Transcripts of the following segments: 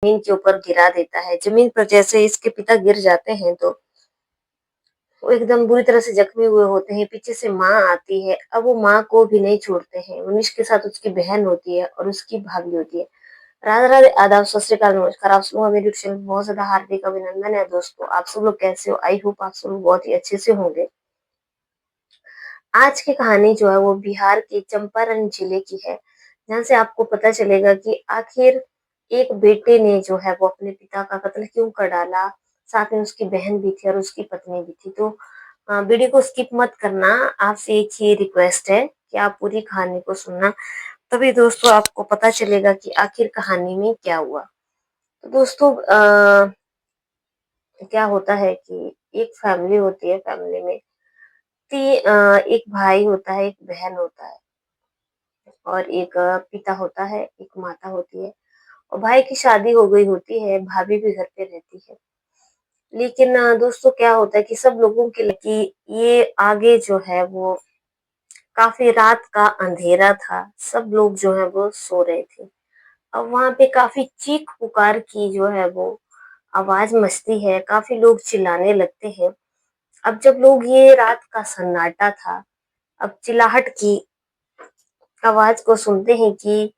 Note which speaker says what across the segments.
Speaker 1: ज़मीन के ऊपर गिरा देता है। ज़मीन पर जैसे इसके पिता गिर जाते हैं तो वो एकदम बुरी तरह से जख्मी हुए होते हैं। पीछे से माँ आती है, अब वो माँ को भी नहीं छोड़ते हैं। मनीष के साथ उसकी बहन होती है और उसकी भाभी होती है। राधे राधे, आदाब, सत श्री अकाल, नमस्कार। आप सब लोग मेरे चैनल में बहुत ज़्यादा हार्दिक अभिनंदन है दोस्तों। आप सब लोग कैसे हो? आई होप आप सब लोग बहुत ही अच्छे से होंगे। आज की कहानी जो है वो बिहार के चंपारण जिले की है, जहाँ से आपको पता चलेगा कि आखिर एक बेटे ने जो है वो अपने पिता का कत्ल क्यों कर डाला। साथ में उसकी बहन भी थी और उसकी पत्नी भी थी। तो वीडियो को स्किप मत करना। आपसे एक ही रिक्वेस्ट है कि आप पूरी कहानी को सुनना, तभी दोस्तों आपको पता चलेगा कि आखिर कहानी में क्या हुआ। तो दोस्तों क्या होता है कि एक फैमिली होती है। फैमिली में एक भाई होता है, एक बहन होता है और एक पिता होता है, एक माता होती है। और भाई की शादी हो गई होती है, भाभी भी घर पे रहती है। लेकिन दोस्तों क्या होता है कि सब लोगों के लिए कि ये आगे जो है वो काफी रात का अंधेरा था, सब लोग जो है वो सो रहे थे। अब वहां पे काफी चीख पुकार की जो है वो आवाज मचती है, काफी लोग चिल्लाने लगते हैं। अब जब लोग ये रात का सन्नाटा था, अब चिल्लाहट की आवाज को सुनते हैं कि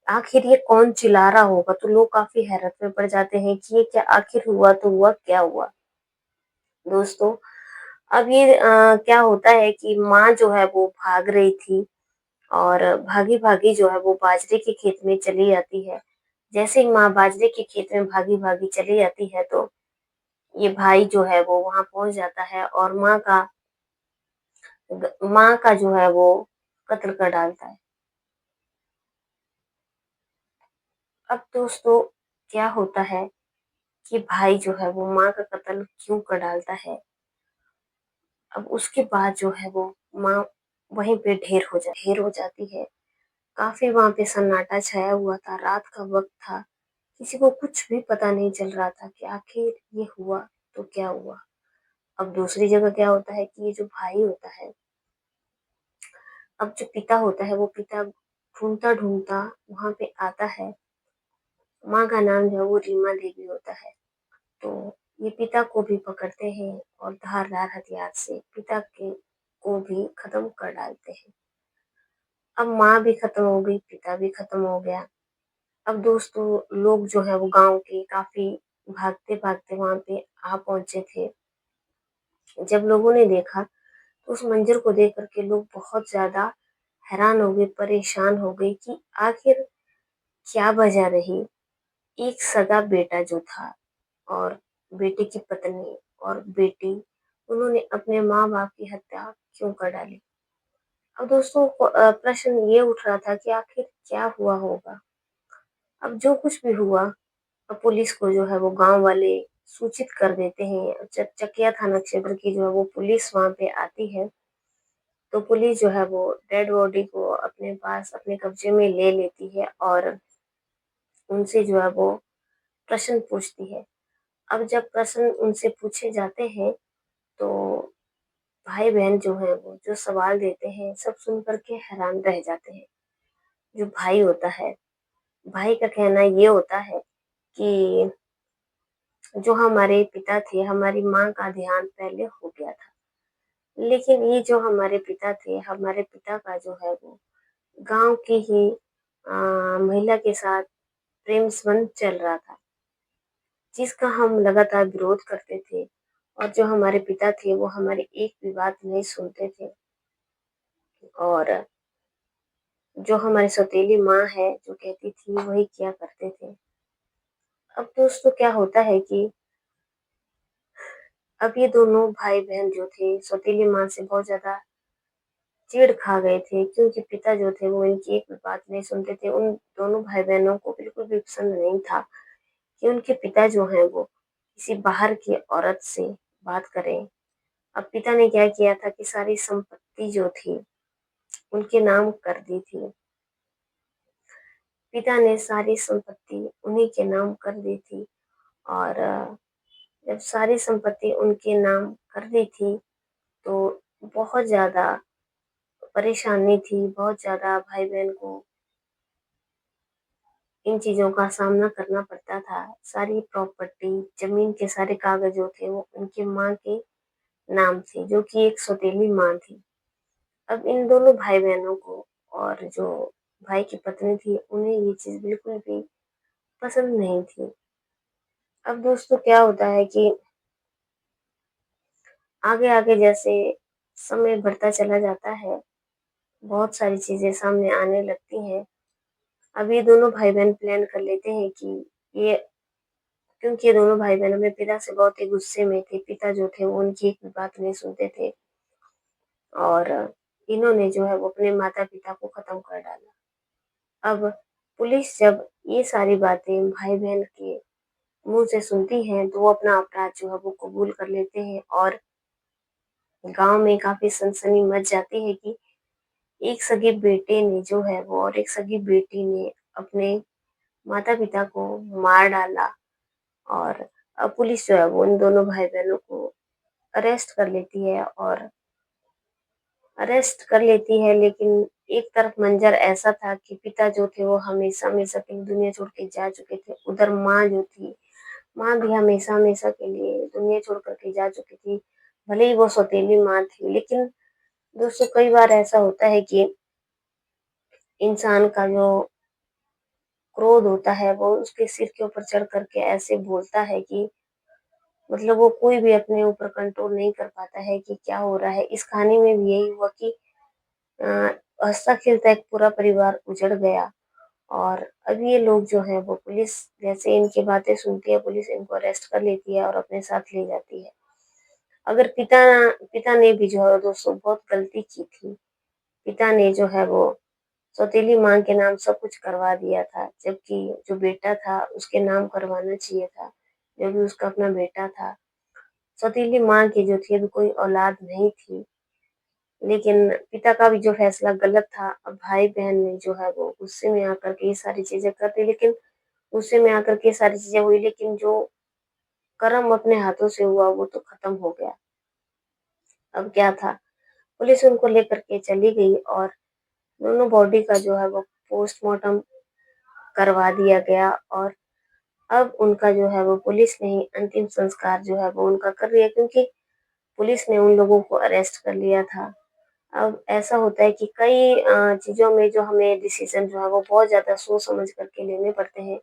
Speaker 1: आखिर ये कौन चिल्ला रहा होगा, तो लोग काफी हैरत में पड़ जाते हैं कि ये क्या आखिर हुआ, तो हुआ क्या हुआ। दोस्तों अब ये क्या होता है कि माँ जो है वो भाग रही थी और भागी भागी जो है वो बाजरे के खेत में चली जाती है। जैसे ही माँ बाजरे के खेत में भागी भागी चली जाती है तो ये भाई जो है वो वहां पहुंच जाता है और माँ का जो है वो कत्ल कर डालता है। अब दोस्तों क्या होता है कि भाई जो है वो माँ का कत्ल क्यों कर डालता है। अब उसके बाद जो है वो माँ वहीं पे ढेर हो जाती है। काफी वहां पे सन्नाटा छाया हुआ था, रात का वक्त था। किसी को कुछ भी पता नहीं चल रहा था कि आखिर ये हुआ तो क्या हुआ। अब दूसरी जगह क्या होता है कि ये जो भाई होता है, अब जो पिता होता है वो पिता ढूंढता ढूंढता वहां पे आता है। माँ का नाम जो है वो रीमा देवी होता है। तो ये पिता को भी पकड़ते हैं और धारदार हथियार से पिता के को भी खत्म कर डालते हैं। अब माँ भी खत्म हो गई, पिता भी खत्म हो गया। अब दोस्तों लोग जो है वो गांव के काफी भागते भागते वहां पे आ पहुंचे थे। जब लोगों ने देखा तो उस मंजर को देख करके लोग बहुत ज्यादा हैरान हो गए, परेशान हो गए कि आखिर क्या वजह रही। एक सगा बेटा जो था और बेटे की पत्नी और बेटी, उन्होंने अपने माँ बाप की हत्या क्यों कर डाली। अब दोस्तों प्रश्न ये उठ रहा था कि आखिर क्या हुआ होगा। अब जो कुछ भी हुआ, अब पुलिस को जो है वो गांव वाले सूचित कर देते हैं। चकिया थाना क्षेत्र की जो है वो पुलिस वहां पे आती है। तो पुलिस जो है वो डेड बॉडी को अपने पास अपने कब्जे में ले लेती है और उनसे जो है वो प्रश्न पूछती है। अब जब प्रश्न उनसे पूछे जाते हैं तो भाई बहन जो है वो जो सवाल देते हैं सब सुन करके हैरान रह जाते हैं। जो भाई होता है, भाई का कहना ये होता है कि जो हमारे पिता थे, हमारी माँ का देहांत पहले हो गया था, लेकिन ये जो हमारे पिता थे, हमारे पिता का जो है वो गांव की ही महिला के साथ प्रेम संबंध चल रहा था, जिसका हम लगातार विरोध करते थे। और जो हमारे पिता थे वो हमारी एक भी बात नहीं सुनते थे। और जो हमारी सौतेली माँ है जो कहती थी वही किया करते थे। अब दोस्तों क्या होता है कि अब ये दोनों भाई बहन जो थे सौतेली माँ से बहुत ज्यादा चिढ़ खा गए थे, क्योंकि पिता जो थे वो इनकी एक भी बात नहीं सुनते थे। उन दोनों भाई बहनों को बिल्कुल भी पसंद नहीं था कि उनके पिता जो हैं वो किसी बाहर की औरत से बात करें। अब पिता ने क्या किया था कि सारी संपत्ति जो थी उनके नाम कर दी थी। पिता ने सारी संपत्ति उन्हीं के नाम कर दी थी। और जब सारी संपत्ति उनके नाम कर दी थी तो बहुत ज्यादा परेशानी थी, बहुत ज्यादा भाई बहन को इन चीज़ों का सामना करना पड़ता था। सारी प्रॉपर्टी, ज़मीन के सारे कागज़ जो थे वो उनकी माँ के नाम थे, जो कि एक सौतेली माँ थी। अब इन दोनों भाई-बहनों को और जो भाई की पत्नी थी, उन्हें ये चीज़ बिल्कुल भी पसंद नहीं थी। अब दोस्तों क्या होता है कि आगे-आगे जैसे समय बढ़ता चला जाता है, बहुत सारी चीज़ें सामने आने लगती हैं। अब ये दोनों भाई-बहन प्लान कर लेते हैं कि ये क्योंकि ये दोनों भाई-बहन अपने पिता से बहुत ही गुस्से में थे। पिता जो थे वो उनकी एक भी बात नहीं सुनते थे और इन्होंने जो है वो अपने माता-पिता को खत्म कर डाला। अब पुलिस जब ये सारी बातें भाई-बहन के मुँह से सुनती है तो वो अपना अपराध जो है वो कबूल कर लेते हैं और गाँव में काफ़ी सनसनी मच जाती है कि एक सगे बेटे ने जो है वो और एक सगी बेटी ने अपने माता-पिता को मार डाला और अब पुलिस जो है वो उन दोनों भाई-बहनों को अरेस्ट कर लेती है और अरेस्ट कर लेती है, लेकिन एक तरफ मंज़र ऐसा था कि पिता जो थे वो हमेशा-हमेशा के लिए दुनिया छोड़ के जा चुके थे। उधर माँ जो थी, माँ भी हमेशा-हमेशा के लिए दुनिया छोड़ कर के जा चुकी थी। भले ही वो सौतेली माँ थी, लेकिन दोस्तों कई बार ऐसा होता है कि इंसान का जो क्रोध होता है वो उसके सिर के ऊपर चढ़ कर के ऐसे बोलता है कि मतलब वो कोई भी अपने ऊपर कंट्रोल नहीं कर पाता है कि क्या हो रहा है। इस कहानी में भी यही हुआ कि अ, हँसता-खेलता एक पूरा परिवार उजड़ गया और अब ये लोग जो हैं वो पुलिस जैसे इनकी बातें सुनती है, पुलिस इनको अरेस्ट कर लेती है और अपने साथ ले जाती है। अगर पिता ने भी जो है दोस्तों बहुत गलती की थी। पिता ने जो है वो सौतेली माँ के नाम सब कुछ करवा दिया था, जबकि जो बेटा था उसके नाम करवाना चाहिए था, जो भी उसका अपना बेटा था। सौतेली माँ की जो थी अभी कोई औलाद नहीं थी, लेकिन पिता का भी जो फैसला गलत था। अब भाई-बहन ने जो है वो गुस्से में आकर के ये सारी चीज़ें कर दी, लेकिन गुस्से में आकर के ये सारी चीज़ें हुई, लेकिन जो कर्म अपने हाथों से हुआ वो तो खत्म हो गया। अब क्या था, पुलिस उनको लेकर के चली गई और दोनों बॉडी का जो है वो पोस्टमार्टम करवा दिया गया और अब उनका जो है वो पुलिस ने ही अंतिम संस्कार जो है वो उनका कर दिया, क्योंकि पुलिस ने उन लोगों को अरेस्ट कर लिया था। अब ऐसा होता है कि कई चीज़ों में जो हमें डिसीज़न जो है वो बहुत ज़्यादा सोच समझ करके लेने पड़ते हैं।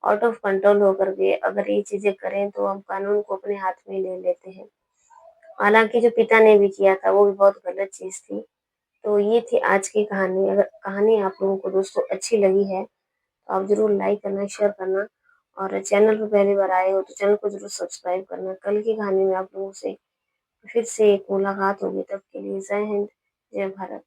Speaker 1: आउट ऑफ कंट्रोल होकर के अगर ये चीज़ें करें तो हम कानून को अपने हाथ में ले लेते हैं। हालाँकि जो पिता ने भी किया था वो भी बहुत गलत चीज़ थी। तो ये थी आज की कहानी। अगर कहानी आप लोगों को दोस्तों अच्छी लगी है तो आप ज़रूर लाइक करना, शेयर करना और चैनल पे पहली बार आए हो तो चैनल को ज़रूर सब्सक्राइब करना। कल की कहानी में आप लोगों से फिर से एक मुलाकात होगी, तब के लिए जय हिंद, जय भारत।